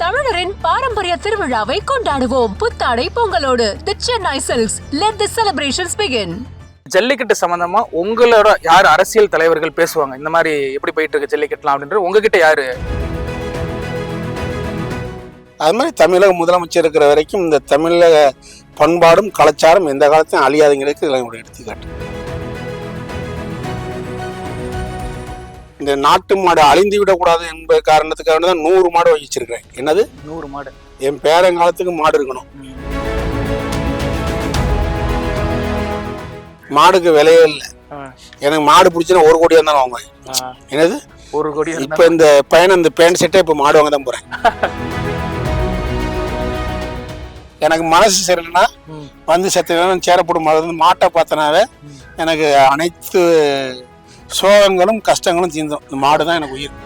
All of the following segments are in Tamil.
தமிழரின் பாரம்பரிய திருவிழாவை கொண்டாடுவோம். புத்தாடை பொங்கலோடு the Chennai silks. Let the celebrations begin. Jallikattu சம்பந்தமா உங்களோட யார் அரசியல் தலைவர்கள் பேசுவாங்க? இந்த மாதிரி எப்படி போயிட்டு இருக்கு ஜல்லிக்கட்டுலாம் அப்படின்றது உங்ககிட்ட யாரு? அது மாதிரி தமிழக முதலமைச்சர் இருக்கிற வரைக்கும் இந்த தமிழக பண்பாடும் கலாச்சாரம் எந்த காலத்தையும் அழியாதுங்கிறதுக்கு இதெல்லாம் ஒரு எடுத்துக்காட்டு. இந்த நாட்டு மாடு அழிந்து விடக்கூடாது என்பது காரணத்துக்காக தான் 100 மாடு வச்சிருக்கிறேன். என்னது 100 மாடு? என் பேரங்காலத்துக்கு மாடு இருக்கணும். மாடுக்கு விலையே இல்லை. எனக்கு மாடு பிடிச்சுன்னா 1 கோடி இருந்தாலும் வாங்குவேன். என்னது 1 கோடி? இப்ப இந்த பையனை இந்த பேண்ட் செட்டை இப்ப மாடு வாங்க தான் போறேன். எனக்கு மனசு சரியில்லைன்னா வந்து செத்த சேரப்படும் மாட்டை பார்த்தனாவே எனக்கு அனைத்து சோகங்களும் கஷ்டங்களும் தீர்ந்துடும். இந்த மாடு தான் எனக்கு உயிர்.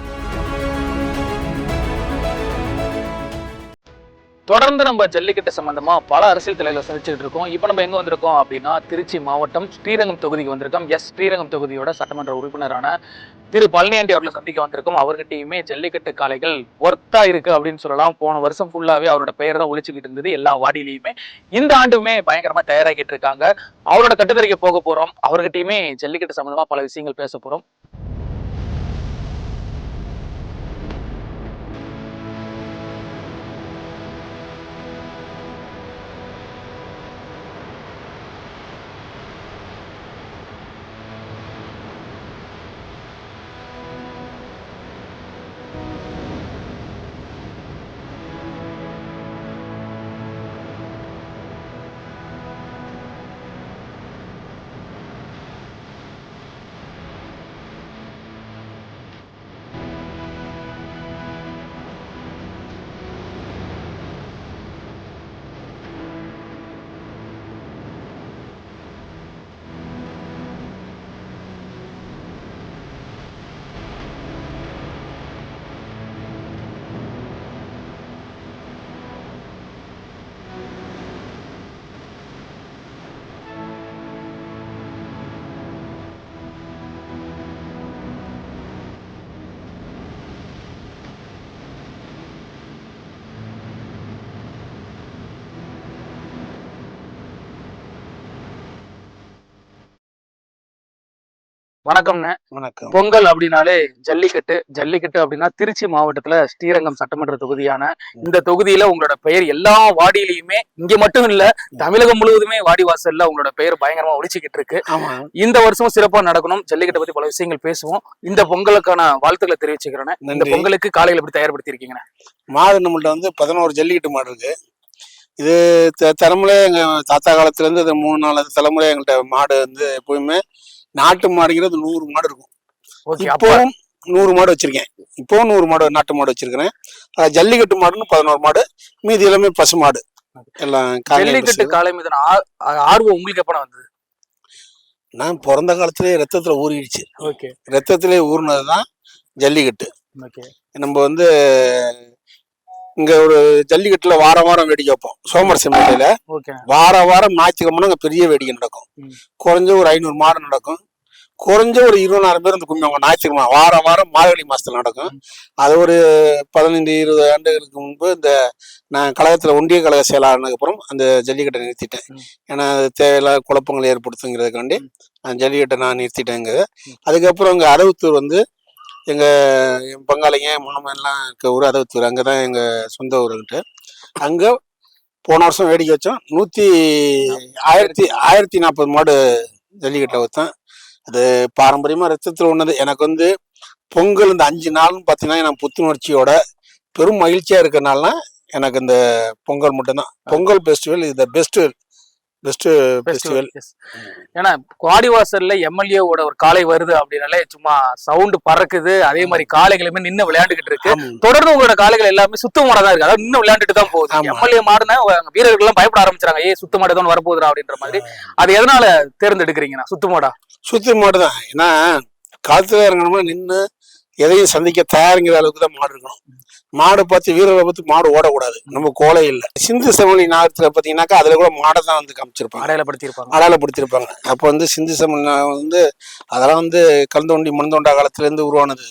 தொடர்ந்து நம்ம ஜல்லிக்கட்டு சம்பந்தமா பல அரசியல் தலைவர்கள் சந்திச்சுட்டு இருக்கோம். இப்போ நம்ம எங்க வந்திருக்கோம் அப்படின்னா திருச்சி மாவட்டம் ஸ்ரீரங்கம் தொகுதிக்கு வந்திருக்கோம். ஸ்ரீரங்கம் தொகுதியோட சட்டமன்ற உறுப்பினரான திரு பழனியாண்டி அவர்களை சந்திக்க வந்திருக்கோம். அவர்கிட்டயுமே ஜல்லிக்கட்டு காளைகள் ஒர்த்தா இருக்கு அப்படின்னு சொல்லலாம். போன வருஷம் ஃபுல்லாவே அவரோட பெயர் தான் ஒழிச்சுக்கிட்டு இருந்தது எல்லா வாடியிலையுமே. இந்த ஆண்டுமே பயங்கரமா தயாராகிட்டு இருக்காங்க. அவரோட கட்டுத்தரைக்கு போக போறோம். அவர்கிட்டயுமே ஜல்லிக்கட்டு சம்பந்தமா பல விஷயங்கள் பேச போறோம். வணக்கம்ண்ணே. வணக்கம். பொங்கல் அப்படின்னாலே ஜல்லிக்கட்டு. ஜல்லிக்கட்டு அப்படின்னா திருச்சி மாவட்டத்துல ஸ்ரீரங்கம் சட்டமன்ற தொகுதியான இந்த தொகுதியில உங்களோட பெயர் எல்லா வாடியிலையுமே, இங்க மட்டும் இல்ல தமிழகம் முழுவதுமே வாடி வாசல்ல உங்களோட பெயர் பயங்கரமா ஒழிச்சுக்கிட்டு இருக்கு. இந்த வருஷம் சிறப்பா நடக்கணும். ஜல்லிக்கட்டை பத்தி பல விஷயங்கள் பேசுவோம். இந்த பொங்கலுக்கான வாழ்த்துக்களை தெரிவிச்சுக்கிறேன். இந்த பொங்கலுக்கு காலையில எப்படி தயார்படுத்தி இருக்கீங்க? மாடு நம்மள்ட்ட வந்து 11 ஜல்லிக்கட்டு மாடு இருக்கு. இது தலைமுறை எங்க தாத்தா காலத்துல இருந்து 3-4 தலைமுறை எங்கள்கிட்ட மாடு வந்து எப்பவுமே நாட்டு மாடுங்கிறது 100 மாடு இருக்கும். இப்பவும் 100 மாடு வச்சிருக்கேன். இப்பவும் 100 மாடு நாட்டு மாடு வச்சிருக்கிறேன். ஜல்லிக்கட்டு மாடுன்னு 11 மாடு, மீதி எல்லாமே பசு மாடு. எல்லாம் ஜல்லிக்கட்டு காளை மீதான ஆர்வம் உங்களுக்கு எப்ப வந்தது? நான் பிறந்த காலத்திலேயே ரத்தத்துல ஊறிடுச்சு. ரத்தத்திலே ஊறினதுதான் ஜல்லிக்கட்டு. நம்ம வந்து இங்க ஒரு ஜல்லிக்கட்டுல வாரம் வேடிக்கை வைப்போம். சோமரசம்பேட்டையில வாரம் ஞாயிற்றுக்கிழமை பெரிய வேடிக்கை நடக்கும். குறைஞ்ச ஒரு 500 மாடு நடக்கும். குறைஞ்ச ஒரு 20,000 பேர் வந்து கும்பிடுவாங்க. ஞாயிற்றுக்கிழமை வாரம் மார்கழி மாசத்துல நடக்கும். அது ஒரு 15-20 ஆண்டுகளுக்கு முன்பு இந்த நான் கழகத்துல ஒன்றிய கழக செயலாளருக்கு அப்புறம் அந்த ஜல்லிக்கட்டை நிறுத்திட்டேன். ஏன்னா அது தேவையில்லாத குழப்பங்கள் ஏற்படுத்துங்கிறதுக்காண்டி அந்த ஜல்லிக்கட்டை நான் நிறுத்திட்டேங்க. அதுக்கப்புறம் இங்க அரவுத்தூர் வந்து என் பங்காளிங்க மாமன் எல்லாம் இருக்க ஊர் அரவுத்தூர். அங்கதான் எங்க சொந்த ஊருக்கிட்ட. அங்க போன வருஷம் வேடிக்கை வச்சோம். 1040 மாடு ஜல்லிக்கட்டை வைத்தேன். அது பாரம்பரியமா ரத்தத்துல ஒண்ணது. எனக்கு வந்து பொங்கல் இந்த 5 நாள்னு பாத்தீங்கன்னா நான் புத்துணர்ச்சியோட பெரும் மகிழ்ச்சியா இருக்கிறனால எனக்கு இந்த பொங்கல் மட்டும்தான். Pongal festival is the best festival. ஏன்னா வாடிவாசல்ல எம்எல்ஏவோட ஒரு காளை வருது அப்படின்னாலே சும்மா சவுண்ட் பறக்குது. அதே மாதிரி காளைகளுமே நின்று விளையாண்டுகிட்டு இருக்கு. தொடர்ந்து உங்களோட காளைகள் எல்லாமே சுத்த மாடா தான் இருக்கு. அதாவது நின்று விளையாண்டுட்டு தான் போகுது. எம்எல்ஏ மாடுனா வீரர்கள் எல்லாம் பயப்பட ஆரம்பிச்சாங்க. சுத்த மாடு தான் வரப்போகுதுரா அப்படின்ற மாதிரி. அது எதனால தேர்ந்தெடுக்கிறீங்கன்னா? சுத்த மாடு தான். ஏன்னா காலத்துல இறங்கணும்னா நின்று எதையும் சந்திக்க தயாரிங்கிற அளவுக்கு தான் மாடு இருக்கணும். மாடு பார்த்து வீரரை பார்த்து மாடு ஓடக்கூடாது, நம்ம கோலை இல்லை. சிந்து சமவெளி நாகத்துல பாத்தீங்கன்னாக்கா அதுல கூட மாடை தான் வந்து காமிச்சிருப்பாங்க, அடையாளப்படுத்தியிருப்பாங்க. அப்போ வந்து சிந்து சமவெளி வந்து அதெல்லாம் வந்து கலந்தோண்டி மண்தோண்டா காலத்துல இருந்து உருவானது.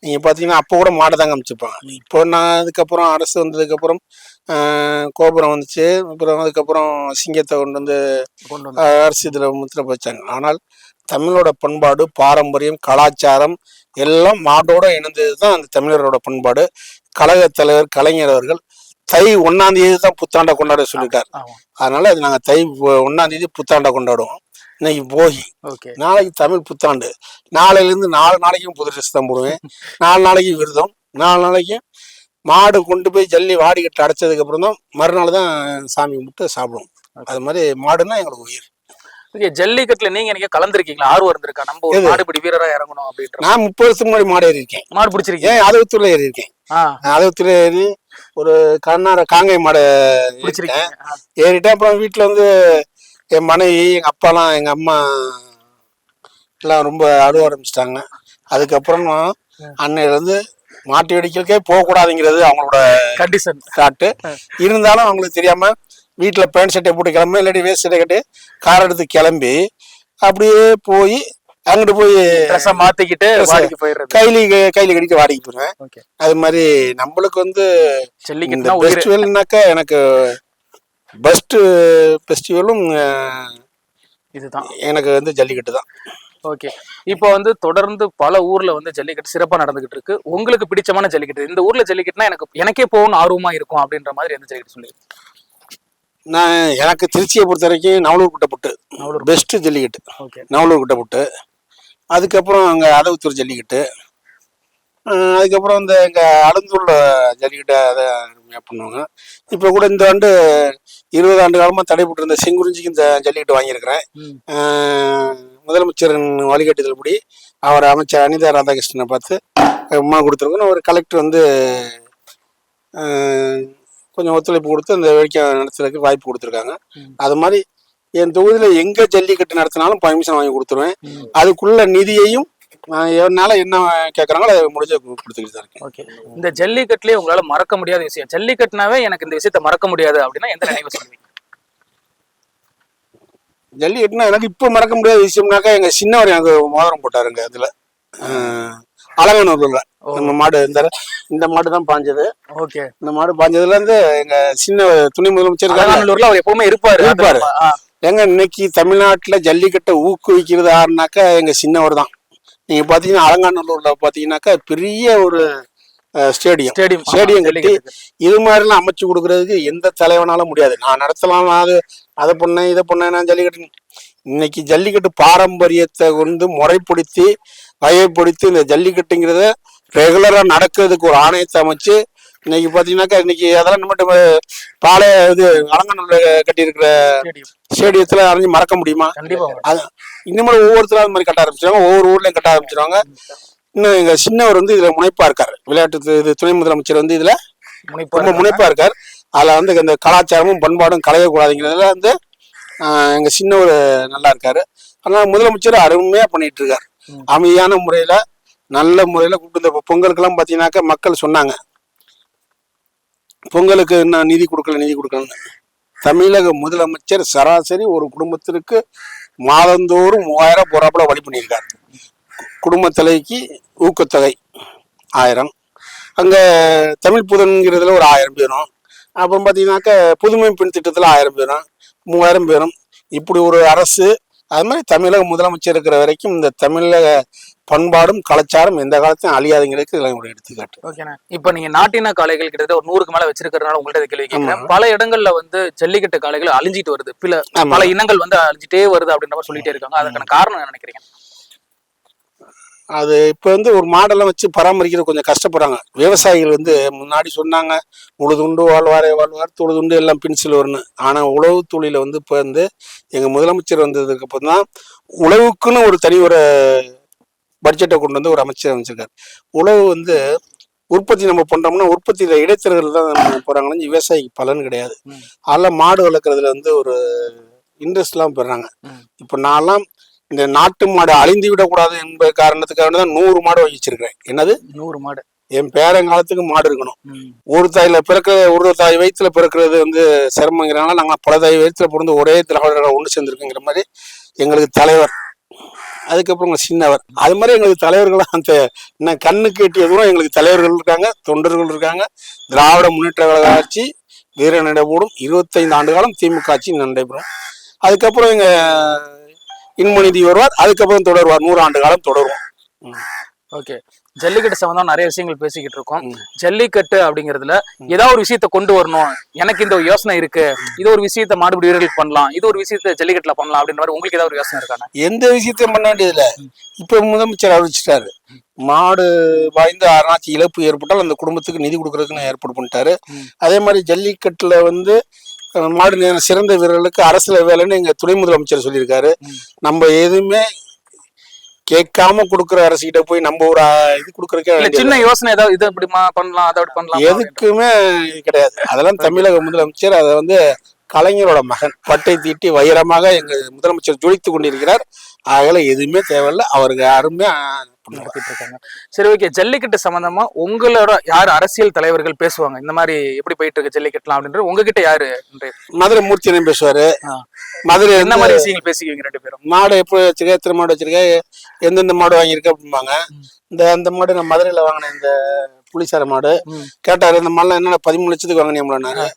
நீங்க பாத்தீங்கன்னா அப்போ கூட மாடை தான் காமிச்சிருப்பாங்க. இப்போ நான் அதுக்கப்புறம் அரசு வந்ததுக்கு அப்புறம் கோபுரம் வந்துச்சு, அப்புறம் அதுக்கப்புறம் சிங்கத்தை கொண்டு வந்து அரசு இதுல முத்திர வச்சாங்க. ஆனால் தமிழோட பண்பாடு, பாரம்பரியம், கலாச்சாரம் எல்லாம் மாடோட இணைந்தது தான் அந்த தமிழரோட பண்பாடு. கழக தலைவர் கலைஞர் அவர்கள் தை 1ஆம் தேதி தான் புத்தாண்டை கொண்டாட சொல்லியிருக்காரு. அதனால அது நாங்கள் தை 1ஆம் தேதி புத்தாண்டை கொண்டாடுவோம். இன்னைக்கு போகி, நாளைக்கு தமிழ் புத்தாண்டு. நாளையிலேருந்து 4 நாளைக்கும் புது ட்ரெஸ் தான் போடுவேன், 4 நாளைக்கு விரதம், 4 நாளைக்கு மாடு கொண்டு போய் ஜல்லி வாடிக்கட்டு அடைச்சதுக்கு அப்புறம் தான் மறுநாள் தான் சாமி கும்பிட்டு சாப்பிடுவோம். அது மாதிரி மாடுன்னா எங்களுக்கு உயிர். ஜல்லிக்கட்டுல நீங்க எனக்கு கலந்துருக்கீங்களா? ஆர்வம் இருந்திருக்கா நம்ம ஒரு மாடுபிடி வீரரா இறங்கணும் அப்படின்னு? நான் 30 வருஷத்துக்கு முன்னாடி மாடு ஏறி இருக்கேன். மாடு பிடிச்சிருக்கேன், அதவத்தூர்ல ஏறி இருக்கேன். அதவத்தூர்ல ஏறி ஒரு கண்ணார காங்கை மாடு பிடிச்சிருக்கேன், ஏறிட்டேன். அப்புறம் வீட்டுல வந்து என் மனைவி, எங்க அப்பாலாம், எங்க அம்மா எல்லாம் ரொம்ப அழுவ ஆரம்பிச்சிட்டாங்க. அதுக்கப்புறம் அன்னையில இருந்து மாட்டு வெடிக்கலுக்கே போகக்கூடாதுங்கிறது அவங்களோட கண்டிஷன் காட்டு. இருந்தாலும் அவங்களுக்கு தெரியாம வீட்டுல பேண்ட் சட்டை போட்டு கிளம்பி, இல்லாட்டி வேஸ்ட் சட்டை கட்டி கார் எடுத்து கிளம்பி அப்படியே போய் அங்கிட்டு போய் மாத்திக்கிட்டு கையில கடிக்க வாடிக்கு போயிருவேன். அது மாதிரி நம்மளுக்கு வந்து இந்த ஃபெஸ்டிவல்னாக்கா எனக்கு பெஸ்ட் ஃபெஸ்டிவலும் இதுதான், எனக்கு வந்து ஜல்லிக்கட்டு தான். ஓகே, இப்போ வந்து தொடர்ந்து பல ஊர்ல வந்து ஜல்லிக்கட்டு சிறப்பா நடந்துகிட்டு இருக்கு. உங்களுக்கு பிடிச்சமான ஜல்லிக்கட்டு, இந்த ஊர்ல ஜல்லிக்கட்டுனா எனக்கே போகணும் ஆர்வமா இருக்கும் அப்படின்ற மாதிரி எந்த ஜல்லிக்கட்டு சொல்லி? எனக்கு திருச்சியை பொறுத்த வரைக்கும் நவலூர் குட்டப்புட்டு பெஸ்ட் ஜல்லிக்கட்டு. நவலூர் குட்டப்புட்டு, அதுக்கப்புறம் அங்கே அதவத்தூர் ஜல்லிக்கட்டு, அதுக்கப்புறம் இந்த எங்கள் அலந்தூர்ல ஜல்லிக்கட்டு அதை அருமையாக பண்ணுவாங்க. இப்போ கூட இந்த ஆண்டு 20 ஆண்டு காலமாக தடைபட்டு இருந்த செங்குறிஞ்சிக்கு இந்த ஜல்லிக்கட்டு வாங்கியிருக்கிறேன். முதலமைச்சரின் வழிகாட்டுதல்படி அவர் அமைச்சர் அனிதா ராதாகிருஷ்ணனை பார்த்து அம்மா கொடுத்துருக்கோம். ஒரு கலெக்டர் வந்து கொஞ்சம் ஒத்துழைப்பு கொடுத்து அந்த வேடிக்கை நடத்துறதுக்கு வாய்ப்பு கொடுத்துருக்காங்க. அது மாதிரி என் தொகுதியில் எங்கே ஜல்லிக்கட்டு நடத்தினாலும் பர்மிஷன் வாங்கி கொடுத்துருவேன். அதுக்குள்ள நிதியையும் என்னால என்ன கேட்கறாங்களோ அதை முடிஞ்ச கொடுத்துக்கிட்டு தான் இருக்கேன். ஓகே, இந்த ஜல்லிக்கட்டுலேயே உங்களால மறக்க முடியாத விஷயம், ஜல்லிக்கட்டுனாவே எனக்கு இந்த விஷயத்த மறக்க முடியாது அப்படின்னா எந்த நினைவு சொல்லுவீங்க? ஜல்லிக்கட்டுனா எனக்கு இப்போ மறக்க முடியாத விஷயம்னாக்கா எங்க சின்னவர் எனக்கு மோதிரம் போட்டாருங்க. அதுல அலங்காநல்லூர்ல நம்ம மாடு இந்த மாடு தான் பாஞ்சது. ஓகே, இந்த மாடு பாஞ்சதுல இருந்து எங்க சின்ன துணை முதலமைச்சர் அலங்காநல்லூர்ல அவர் எப்பவுமே இருப்பாரு. எங்க இன்னைக்கு தமிழ்நாட்டுல ஜல்லிக்கட்டை ஊக்குவிக்கிறது யாருனாக்கா எங்க சின்னவர் தான். நீங்க பாத்தீங்கன்னா அலங்காநல்லூர்ல பாத்தீங்கன்னாக்கா பெரிய ஒரு ஸ்டேடியம் கட்டி இது மாதிரிலாம் அமைச்சு கொடுக்கறதுக்கு எந்த தலைவனாலும் முடியாது. நான் நடத்தலாம், அதை பண்ணேன் இதை பண்ணேன், நான் ஜல்லிக்கட்டு. இன்னைக்கு ஜல்லிக்கட்டு பாரம்பரியத்தை வந்து முறைப்படுத்தி வகைப்படுத்தி இந்த ஜல்லிக்கட்டுங்கிறத ரெகுலரா நடக்கிறதுக்கு ஒரு ஆணையத்தை அமைச்சு இன்னைக்கு பாத்தீங்கன்னாக்கா இன்னைக்கு அதெல்லாம் நம்ம பாளைய இது அலங்காநல்லூர்ல கட்டி இருக்கிற ஸ்டேடியத்துல அறிஞ்சு மறக்க முடியுமா? அது இன்னமும் ஒவ்வொருத்தரும் அது மாதிரி கட்ட ஆரம்பிச்சிருவாங்க, ஒவ்வொரு ஊர்லயும் கட்ட ஆரம்பிச்சிருவாங்க. இன்னும் எங்க சின்னவர் வந்து இதுல முனைப்பா இருக்காரு, விளையாட்டு இது துணை முதலமைச்சர் வந்து இதுல ரொம்ப முனைப்பா இருக்காரு. அதுல வந்து இந்த கலாச்சாரமும் பண்பாடும் களையக்கூடாதுங்கிறதுல வந்து எங்க சின்னவர் நல்லா இருக்காரு. அதனால முதலமைச்சர் அருமையா பண்ணிட்டு இருக்காரு. அமைதியான முறையில நல்ல முறையில கூப்பிட்டு இந்த பொங்கலுக்கு எல்லாம் பாத்தீங்கன்னாக்கா மக்கள் சொன்னாங்க பொங்கலுக்கு இன்னும் நிதி கொடுக்கலன்னு. தமிழக முதலமைச்சர் சராசரி ஒரு குடும்பத்திற்கு மாதந்தோறும் 3000 போறாப்புல வழி பண்ணியிருக்காரு. குடும்ப தலைக்கு ஊக்கத்தொகை 1000, அங்க தமிழ் புதன்கிறதுல ஒரு 1000 பேரும், அப்புறம் பாத்தீங்கன்னாக்க புதுமை பெண் திட்டத்துல 1000 பேரும், 3000 பேரும். இப்படி ஒரு அரசு. அது மாதிரி தமிழக முதலமைச்சர் இருக்கிற வரைக்கும் இந்த தமிழக பண்பாடும் கலாச்சாரம் எந்த காலத்தையும் அழியாதுங்கிறதுக்கு இதெல்லாம் ஒரு எடுத்துக்காட்டு. ஓகேண்ணா, இப்ப நீங்க நாட்டின காளைகள் கிட்டத்தட்ட ஒரு 100க்கு மேல வச்சிருக்கிறதுனால உங்கள்ட்ட கேள்வி கேட்கிறேன். பல இடங்கள்ல வந்து ஜல்லிக்கட்டு காளைகள் அழிஞ்சிட்டு வருது, பல இனங்கள் வந்து அழிஞ்சிட்டே வருது அப்படின்ற மாதிரி சொல்லிட்டே இருக்காங்க. அதுக்கான காரணம் என்ன நினைக்கிறீங்க? அது இப்போ வந்து ஒரு மாடெல்லாம் வச்சு பராமரிக்கிறது கொஞ்சம் கஷ்டப்படுறாங்க விவசாயிகள். வந்து முன்னாடி சொன்னாங்க உழுதுண்டு வாழ்வார் தொழுதுண்டு எல்லாம் பின்சில் வரணும். ஆனால் உழவு தொழில வந்து இப்போ வந்து எங்கள் முதலமைச்சர் வந்ததுக்கு அப்புறம் தான் உழவுக்குன்னு ஒரு தனி ஒரு பட்ஜெட்டை கொண்டு வந்து ஒரு அமைச்சர் அமைச்சிருக்காரு. உழவு வந்து உற்பத்தி நம்ம பண்றோம்னா உற்பத்தியில இடைத்தரகர்கள் தான் போறாங்கன்னு விவசாயிக்கு பலன் கிடையாது. அதெல்லாம் மாடு வளர்க்குறதுல வந்து ஒரு இன்ட்ரெஸ்ட் எல்லாம் பெறாங்க. இப்போ நான்லாம் இந்த நாட்டு மாடு அழிந்து விடக்கூடாது என்பது காரணத்துக்காக தான் 100 மாடு வாங்கி வச்சிருக்கிறேன். என்னது 100 மாடு? என் பேரங்காலத்துக்கு மாடு இருக்கணும். ம். ஒரு தாய் வயிற்றுல பிறக்கிறது வந்து சிரமங்கிறனால நாங்கள் பல தாய் வயிற்றுல பிறந்து ஒரே திராவிடர்கள் ஒன்று சேர்ந்துருக்குங்கிற மாதிரி எங்களுக்கு தலைவர், அதுக்கப்புறம் சின்னவர், அது மாதிரி எங்களுக்கு தலைவர்கள் அந்த கண்ணுக்கு எட்டிய தூரம் எங்களுக்கு தலைவர்கள் இருக்காங்க, தொண்டர்கள் இருக்காங்க. திராவிட முன்னேற்ற கழக ஆட்சி வீர நடைபோடும். 25 ஆண்டு காலம் திமுக ஆட்சி நடைபெறும். அதுக்கப்புறம் எங்க இன்மொழிதி வருவார், அதுக்கப்புறம் தொடருவார், 100 ஆண்டு காலம் தொடருவோம். ஓகே, ஜல்லிக்கட்டு சம்பந்தம் நிறைய விஷயங்கள் பேசிக்கிட்டு இருக்கோம். ஜல்லிக்கட்டு அப்படிங்கிறதுல ஏதாவது ஒரு விஷயத்த கொண்டு வரணும், எனக்கு இந்த யோசனை இருக்கு, இது ஒரு விஷயத்த மாடுபிடி வீரர்களுக்கு பண்ணலாம், இது ஒரு விஷயத்த ஜல்லிக்கட்டுல பண்ணலாம் அப்படின்ற மாதிரி உங்களுக்கு ஏதாவது ஒரு யோசனை இருக்காங்க? எந்த விஷயத்தையும் பண்ண வேண்டியதுல இப்ப முதலமைச்சர் அறிவிச்சிட்டாரு, மாடு வாய்ந்து யாராச்சும் இழப்பு ஏற்பட்டால் அந்த குடும்பத்துக்கு நிதி கொடுக்கறதுக்குன்னு ஏற்பாடு பண்ணிட்டாரு. அதே மாதிரி ஜல்லிக்கட்டுல வந்து மாடு சிறந்த வீரர்களுக்கு அரசுல வேலைன்னு எங்க துணை முதலமைச்சர் சொல்லியிருக்காரு. நம்ம எதுவுமே கேட்காம கொடுக்குற அரசுகிட்ட போய் நம்ம ஒரு இது கொடுக்கறதுக்கே சின்ன யோசனை ஏதாவது இது இப்படி பண்ணலாம் அதை அப்படி பண்ணலாம் எதுக்குமே கிடையாது. அதெல்லாம் தமிழக முதலமைச்சர் அதை வந்து கலைஞரோட மகன் பட்டை தீட்டி வைரமாக எங்க முதலமைச்சர் ஜொலித்து கொண்டிருக்கிறார். ஆகல எதுவுமே தேவையில்லை, அவருக்கு யாருமே நடத்திட்டு இருக்காங்க. சரி, ஓகே, ஜல்லிக்கட்டு சம்பந்தமா உங்களோட யாரு அரசியல் தலைவர்கள் பேசுவாங்க, இந்த மாதிரி எப்படி போயிட்டு இருக்கு ஜல்லிக்கட்டுலாம் அப்படின்றது உங்ககிட்ட யாரு? மதுரை மூர்த்தியன் பேசுவாரு. மதுரை என்ன மாதிரி விஷயங்கள் பேசிக்குவீங்க ரெண்டு பேரும்? மாடு எப்படி வச்சிருக்க, எத்தனை மாடு வச்சிருக்க, எந்தெந்த மாடு வாங்கியிருக்க அப்படிம்பாங்க. அந்த மாடு நான் மதுரையில வாங்கினேன், இந்த புளிசார மாடு. கேட்டாரு, இந்த மாடுலாம் என்னென்ன 13 லட்சத்துக்கு வாங்கினேன்.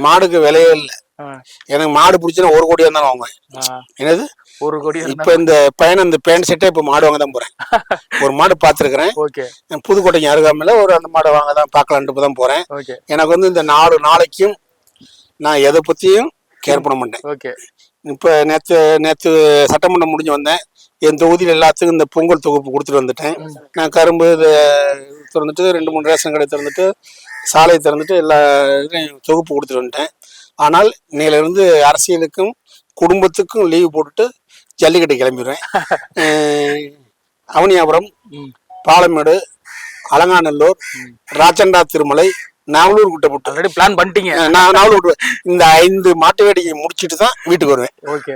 மாடுக்கு விலையே இல்லை, எனக்கு மாடு பிடிச்சுன்னா 1 கோடி இருந்தாலும் வாங்குவேன். என்னது 1 கோடி? இப்ப இந்த பையன் இந்த பேண்ட் செட்டே இப்ப மாடு வாங்க தான் போறேன். ஒரு மாடு பாத்துருக்கிறேன், புதுக்கோட்டைக்கு அருகாமையில அந்த மாடை வாங்க தான் பாக்கலான்ட்டு தான் போறேன். எனக்கு வந்து இந்த 4 நாளைக்கும் நான் எதை பத்தியும் கேர் பண்ண மாட்டேன். இப்ப நேத்து சட்டமன்றம் முடிஞ்சு வந்தேன், என் தொகுதியில் எல்லாத்துக்கும் இந்த பொங்கல் தொகுப்பு கொடுத்துட்டு வந்துட்டேன். நான் கரும்பு திறந்துட்டு 2-3 ரேஷன் கடை திறந்துட்டு சாலை திறந்துட்டு எல்லா தொகுப்பு கொடுத்துட்டு வந்துட்டேன். ஆனால் இன்னையிலிருந்து அரசியலுக்கும் குடும்பத்துக்கும் லீவு போட்டுட்டு ஜல்லிக்கட்டு கிளம்பிடுவேன். அவனியாபுரம், பாலமேடு, அலங்காநல்லூர், ராச்சண்டா திருமலை, நாவலூர் குட்டப்பட்டு பிளான் பண்ணிட்டீங்க. நான் நாவலூர் இந்த 5 மாட்டு வேடிக்கை முடிச்சுட்டு தான் வீட்டுக்கு வருவேன். ஓகே,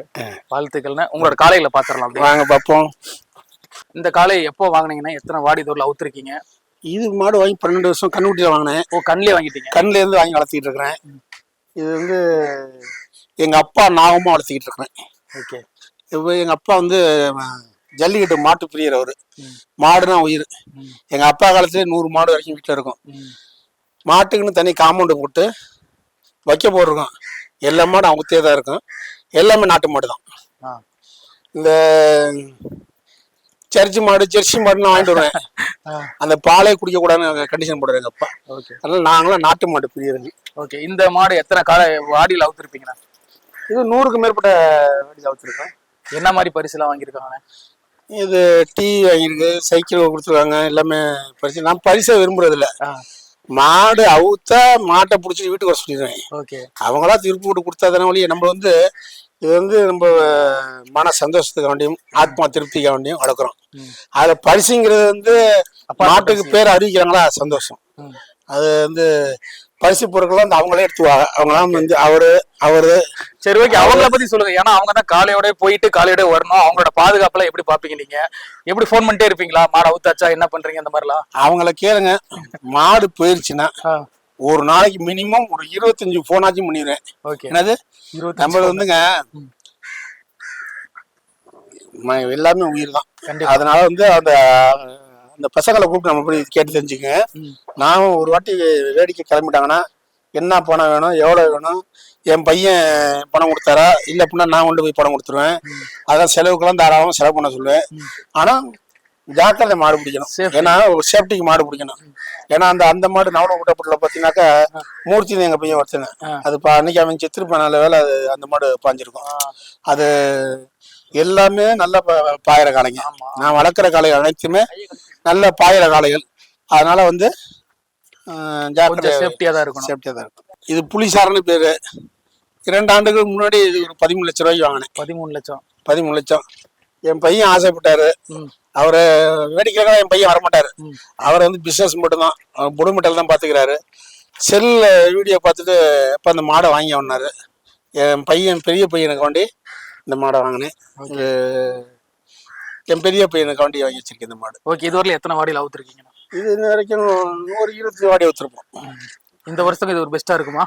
வாழ்த்துக்கள்னா உங்களோட காலையில பாத்துரலாம். வாங்க பார்ப்போம். இந்த காலை எப்போ வாங்கினீங்கன்னா எத்தனை வாடி தூரில் அவுத்துருக்கீங்க? இது மாடு வாங்கி 12 வருஷம் கண்ணுக்குட்டியில வாங்கினேன். ஓ, கண்ணிலே வாங்கிட்டீங்க? கண்ணுல இருந்து வாங்கி வளர்த்திக்கிட்டு இருக்கிறேன். இது வந்து எங்க அப்பா நாகமா வளர்த்திக்கிட்டு இருக்கிறேன். ஓகே, இப்போ எங்க அப்பா வந்து ஜல்லிக்கட்டு மாட்டு பிரியர், அவரு மாடுனா உயிர். எங்க அப்பா காலத்துல 100 மாடு வரைக்கும் வீட்டுல இருக்கும். மாட்டுக்குன்னு தனி காம்பவுண்டு போட்டு வைக்க போட்டிருக்கோம். எல்லா மாடும் அவங்கத்தே தான் இருக்கும், எல்லாமே நாட்டு மாடு தான். இந்த ஜெர்சி மாடுன்னு வாங்கிட்டு வருவேன். அந்த பாலே குடிக்க கூடாதுன்னு கண்டிஷன் போடுறாரு எங்க அப்பா. அதனால நாங்களாம் நாட்டு மாடு பிரியருங்க. ஓகே, இந்த மாடு எத்தனை வாடியில் அவுத்திருப்பீங்கண்ணா? இது 100க்கு மேற்பட்ட வாடியில் அவுத்திருக்கேன். என்ன மாதிரி பரிசுலாம் வாங்கியிருக்காங்க? இது டீ வாங்கியிருக்கு, சைக்கிள் கொடுத்துருக்காங்க, எல்லாமே பரிசு. நான் பரிசை விரும்புறது இல்லை, மாடு அவுத்தா மாட்டை பிடிச்சி வீட்டுக்கு வர சொல்லிடுவேன். ஓகே, அவங்களா திருப்பி விட்டு கொடுத்தா தானே வழியே. நம்ம வந்து இது வந்து நம்ம மன சந்தோஷத்துக்கு வேண்டியும் ஆத்மா திருப்திக்கு வேண்டியும் வளர்க்குறோம். அதுல பரிசுங்கிறது வந்து மாட்டுக்கு பேர் அறிவிக்கிறாங்களா, சந்தோஷம். அது வந்து பரிசு பொருட்கள் வந்து அவங்களே எடுத்துவாங்க. அவங்களாம் வந்து அவரு சரி, ஓகே, அவங்கள பத்தி சொல்லுங்க. ஏன்னா அவங்க தான் காலையோட போயிட்டு காலையோட வரணும். அவங்களோட பாதுகாப்புலாம் எப்படி பாப்பீங்க நீங்க? எப்படி போன் பண்ணிட்டே இருப்பீங்களா, மாடு அவுத்தாச்சா, என்ன பண்றீங்க, அந்த மாதிரிலாம்? அவங்கள கேளுங்க. மாடு போயிருச்சுன்னா ஒரு நாளைக்கு மினிமம் ஒரு 25 போனாச்சும் பண்ணிடுவேன். என்னது நம்மள வந்துங்க எல்லாமே உயிர் தான். அதனால வந்து அந்த பசங்களை கூப்பிட்டு நம்ம போய் கேட்டு தெரிஞ்சுக்கங்க. நான் ஒரு வாட்டி வேடிக்கை கிளம்பிட்டாங்கன்னா என்ன பணம் வேணும், எவ்வளவு வேணும், என் பையன் பணம் கொடுத்தாரா இல்லை அப்படின்னா நான் கொண்டு போய் பணம் கொடுத்துருவேன். அதான் செலவுக்கெல்லாம் தாராளமாக செலவு பண்ண சொல்லுவேன். ஆனா ஜாக்கிரதை மாடு பிடிக்கணும், ஏன்னா ஒரு சேஃப்டிக்கு மாடு பிடிக்கணும். ஏன்னா அந்த மாடு நவன கூட்டப்பட்டுல பார்த்தீங்கன்னாக்கா மூர்த்தி எங்க பையன் ஒருத்தங்க, அது அன்னைக்கு அவன் செத்துருப்பான், நல்ல வேலை அது அந்த மாடு பாஞ்சிருக்கும். அது எல்லாமே நல்ல பாயிர காளைங்க. நான் வளர்க்குற காளைகள் அனைத்துமே நல்ல பாயிர காளைகள். அதனால வந்து சேஃப்டியா தான் இருக்கும். இது புலிசாரன்னு பேரு. 2 ஆண்டுகளுக்கு முன்னாடி இது ஒரு 13 லட்சம் ரூபாய்க்கு வாங்கினேன். 13 லட்சம். என் பையன் ஆசைப்பட்டாரு. அவரு வேடிக்கைக்காக என் பையன் வரமாட்டாரு. அவர் வந்து பிசினஸ் மட்டும்தான், புடுமெட்டல் தான் பாத்துக்கிறாரு. செல்ல வீடியோ பார்த்துட்டு அப்ப அந்த மாடை வாங்கி வந்தாரு. என் பையன் பெரிய பையனுக்கு வேண்டி இந்த மாடை வாங்கினேன். என் பெரிய பையனுக்கு வண்டி வாங்கி வச்சிருக்கேன் இந்த மாடு. ஓகே, இதுவரையில எத்தனை வாடியில் அவுத்துருக்கீங்க? இது இன்ன வரைக்கும் ஒரு 20 வாடி வச்சிருப்போம். இந்த வருஷத்துக்கு இது ஒரு பெஸ்டா இருக்குமா?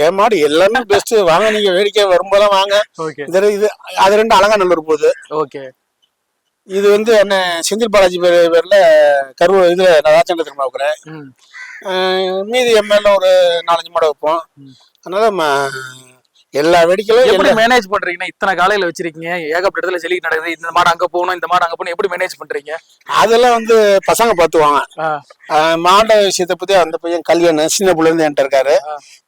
என் மாடு எல்லாமே பெஸ்ட். வாங்க, நீங்க வேடிக்கை வரும்போதெல்லாம் வாங்க. ஓகே. இது அது 2 அலங்காநல்லூர் போகுது. ஓகே. இது வந்து என்ன செந்தில் பாலாஜி பேர்ல கருவூர் இதுல நான் ராஜேந்திர திரும்ப வைக்கிறேன். மீதி எம்எல்ஏ ஒரு 4-5 மாடு வைப்போம். அதனால எல்லா வேடிக்கையும் எப்படி மேனேஜ் பண்றீங்கன்னா? இத்தனை காலையில வச்சிருக்கீங்க, ஏகப்பட்ட இடத்துல ஜல்லிக்கட்டு நடக்குது, இந்த மாடு அங்க போகணும், இந்த மாடு அங்க போகணும், எப்படி மேனேஜ் பண்றீங்க? அதெல்லாம் வந்து பசங்க பார்த்துவாங்க. மாட விஷயத்தை பத்தி அந்த பையன் கல்யாணம் சின்ன புள்ள இருந்து என்கிட்ட இருக்காரு.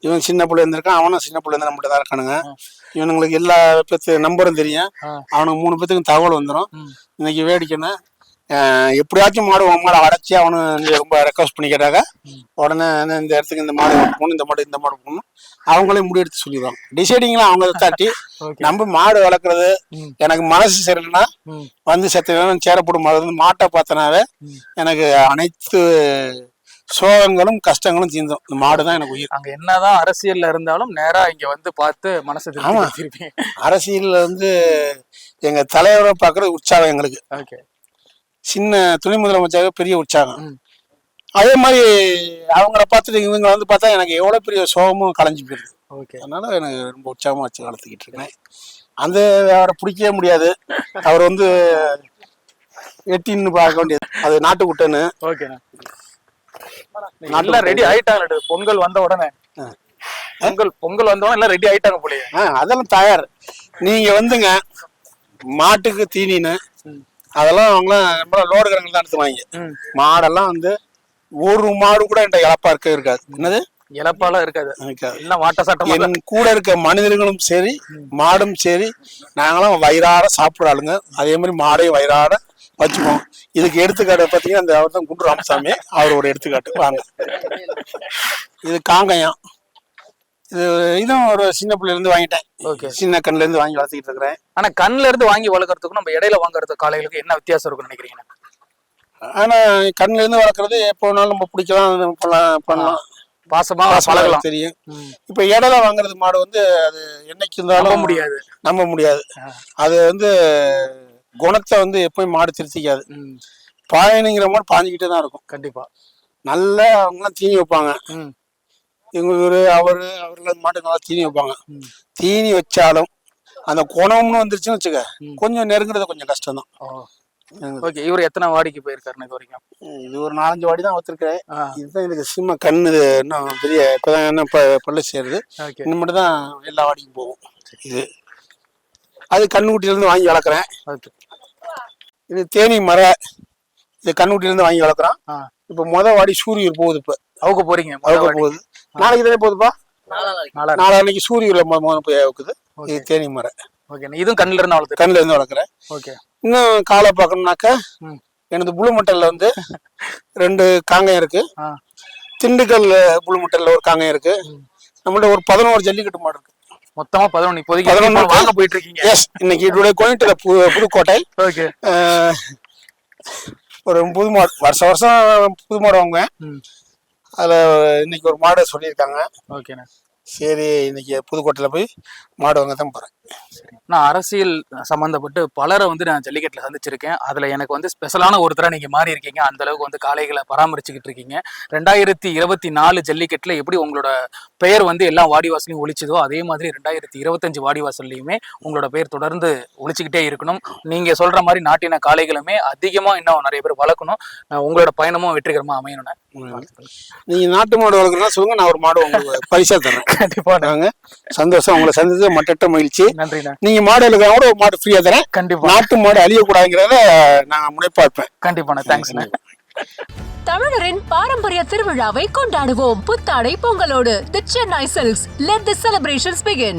இவன் சின்ன புள்ள இருந்திருக்கான், அவனும் சின்ன புள்ள இருந்து நம்மகிட்ட தான் இருக்கானுங்க. இவனுங்களுக்கு எல்லா நம்பரும் தெரியும். அவனுக்கு 3 பேத்துக்கும் தகவல் வந்துடும். இன்னைக்கு வேடிக்கைன்னு எப்படியாச்சும் மாடு மாடை அடைச்சி அவனு ரொம்ப ரெக்வஸ்ட் பண்ணி கேட்டாங்க. உடனே இந்த இடத்துக்கு இந்த மாடு போகணும், இந்த மாடு போகணும், அவங்களே முடிவெடுத்து சொல்லிடுவாங்க. டிசைடிங்லாம் அவங்க தாட்டி நம்ம மாடு வளர்க்குறது. எனக்கு மனசு சரியில்லைன்னா வந்து செத்த சேரப்படும் மாட்டை பார்த்தனாவே எனக்கு அனைத்து சோகங்களும் கஷ்டங்களும் தீர்ந்தோம். இந்த மாடுதான் எனக்கு உயிர். அங்க என்னதான் அரசியல்ல இருந்தாலும் நேரா இங்க வந்து பார்த்து மனசு திருப்பி. அரசியல்ல வந்து எங்க தலைவரை பாக்குறது உற்சாகம் எங்களுக்கு. சின்ன துணை முதலமைச்சராக பெரிய உற்சாகம். அதே மாதிரி அவங்கள பார்த்துட்டு இவங்க வந்து பார்த்தா எனக்கு எவ்வளவு பெரிய சோகமும் கலைஞ்சு போயிடுது. அதனால எனக்கு ரொம்ப உற்சாகமா வச்சு வளர்த்துக்கிட்டு இருக்கேன். அந்த அவரை பிடிக்கவே முடியாது. அவர் வந்து எட்டின்னு பார்க்க வேண்டியது, அது நாட்டுக்குட்டன்னு. நல்லா ரெடி ஆயிட்டாங்க. பொங்கல் வந்த உடனே பொங்கல் வந்த உடனே எல்லாம் ரெடி ஆயிட்டாங்க போலயே. அதெல்லாம் தயார். நீங்க வந்துங்க மாட்டுக்கு தீனின்னு அதெல்லாம் அவங்களாம் லோடு கணக்கில் தான் எடுத்துவாங்க. மாடெல்லாம் வந்து ஒரு மாடு கூட என்கிட்ட இழப்பா இருக்காது. என்னது இழப்பாலாம் இருக்காது. என் கூட இருக்க மனிதர்களும் சரி மாடும் சரி நாங்களாம் வயிறார சாப்பிட ஆளுங்க. அதே மாதிரி மாடையும் வயிறார வச்சுப்போம். இதுக்கு எடுத்துக்காட்டு பார்த்தீங்கன்னா அந்த அவர் தான் குண்டு ராமசாமி, அவர் ஒரு எடுத்துக்காட்டு. வாங்க, இது காங்கயம். இதுவும் ஒரு சின்ன பிள்ளைல இருந்து வாங்கிட்டேன். சின்ன கண்ணுல இருந்து வாங்கி வளர்த்துக்கிட்டு இருக்கிறேன். ஆனா கண்ணுல இருந்து வாங்கி வளர்க்கறதுக்கும் நம்ம இடையில வாங்குறது காளைகளுக்கு என்ன வித்தியாசம் இருக்குன்னு நினைக்கிறீங்க? ஆனா கண்ணுல இருந்து வளர்க்கறது எப்போ வேணாலும் நம்ம பிடிக்கலாம், பண்ணலாம், பாசமா பழகலாம், தெரியும். இப்ப இடையில வாங்குறது மாடு வந்து அது என்னைக்கு இருந்தாலும் நம்ப முடியாது. அது வந்து குணத்தை வந்து எப்பயும் மாடு திருத்திக்காது. பாயணுங்கிற மாடு பாஞ்சுக்கிட்டே தான் இருக்கும். கண்டிப்பா நல்லா அவங்களாம் தீனி வைப்பாங்க. எங்க அவர்கள் மாட்டு நல்லா தீனி வைப்பாங்க. தீனி வச்சாலும் அந்த குணம்னு வந்துருச்சுன்னு வச்சுக்க, கொஞ்சம் நெருங்குறது கொஞ்சம் கஷ்டம் தான். ஓகே. இவர் எத்தனை வாடிக்கு போயிருக்காருன்னு இது வரைக்கும்? இது ஒரு 4-5 வாடி தான் வச்சிருக்கேன். இதுதான் எனக்கு சிம்ம கண்ணு இன்னும் பெரிய இப்பதான் என்ன பல்லு சேருது. இன்னும் மட்டும் தான் எல்லா வாடிக்கும் போகும். இது அது கண்ணுக்குட்டில இருந்து வாங்கி வளர்க்குறேன். இது தேனி மர, இது கண்ணுக்குட்டில இருந்து வாங்கி வளர்க்குறோம். இப்ப வாடி சூரியூர் போகுது. இப்ப அவங்க போறீங்க? அவங்க போகுது. நாளைக்கு தானே போகுதுப்பா. நாளைக்கு சூரியூர்ல போய் அவுக்குது. இது தேனி மர. இதுவும் கண்ணுல இருந்து வளர்க்குறேன். இன்னும் காலை பார்க்கணும்னாக்கா எனது புளுமட்டல்ல வந்து 2 காங்காயம் இருக்கு. திண்டுக்கல் புளுமட்டல்ல ஒரு காங்காயம் இருக்கு. நம்மள்ட்ட ஒரு 11 ஜல்லிக்கட்டு மாடு இருக்கு. மொத்தமா 11 வாங்க போயிட்டு இருக்கீங்க. எஸ், இன்னைக்கு கோயம்புத்தூர்ல புதுக்கோட்டை ஒரு புது மாடு, வருஷம் புது மாடு வாங்குவேன். அதுல இன்னைக்கு ஒரு மாடு சொல்லியிருக்காங்க. சரி, இன்னைக்கு புதுக்கோட்டையில போய் மாடு வாங்க தான் போறேன். நான் அரசியல் சம்பந்தப்பட்டு பலரை வந்து நான் ஜல்லிக்கட்டுல சந்திச்சிருக்கேன். அதுல எனக்கு வந்து ஸ்பெஷலான ஒருத்தரா நீங்க மாறி இருக்கீங்க. அந்த அளவுக்கு வந்து காளைகளை பராமரிச்சுக்கிட்டு இருக்கீங்க. 2024 ஜல்லிக்கட்டுல எப்படி உங்களோட பெயர் வந்து எல்லா வாடிவாசலையும் ஒழிச்சதோ அதே மாதிரி 2025 வாடிவாசல்லையுமே உங்களோட பெயர் தொடர்ந்து ஒழிச்சுக்கிட்டே இருக்கணும். நீங்க சொல்ற மாதிரி நாட்டின காளைகளுமே அதிகமா இன்னும் நிறைய பேர் வளர்க்கணும். உங்களோட பயணமும் வெற்றிகரமா அமையணும். நீங்க நாட்டு மாடு வளர்க்கணும்னா சொல்லுங்க, நான் ஒரு மாடு உங்களுக்கு பரிசா தரேன். கண்டிப்பா நாங்க சந்தோஷம். உங்களை சந்திச்சது மட்டற்ற மகிழ்ச்சி. நன்றி. நீங்க மாடு எழுதுனா கூட ஒரு மாடு ஃப்ரீயா தரேன். கண்டிப்பா. நாட்டு மாடு அழியக்கூடாதுங்கிறத நான் முனைப்பார்ப்பேன். கண்டிப்பா. தேங்க்ஸ். தமிழரின் பாரம்பரிய திருவிழாவை கொண்டாடுவோம் புத்தாடை பொங்கலோடு. The Chennai Silks. Let the celebrations begin.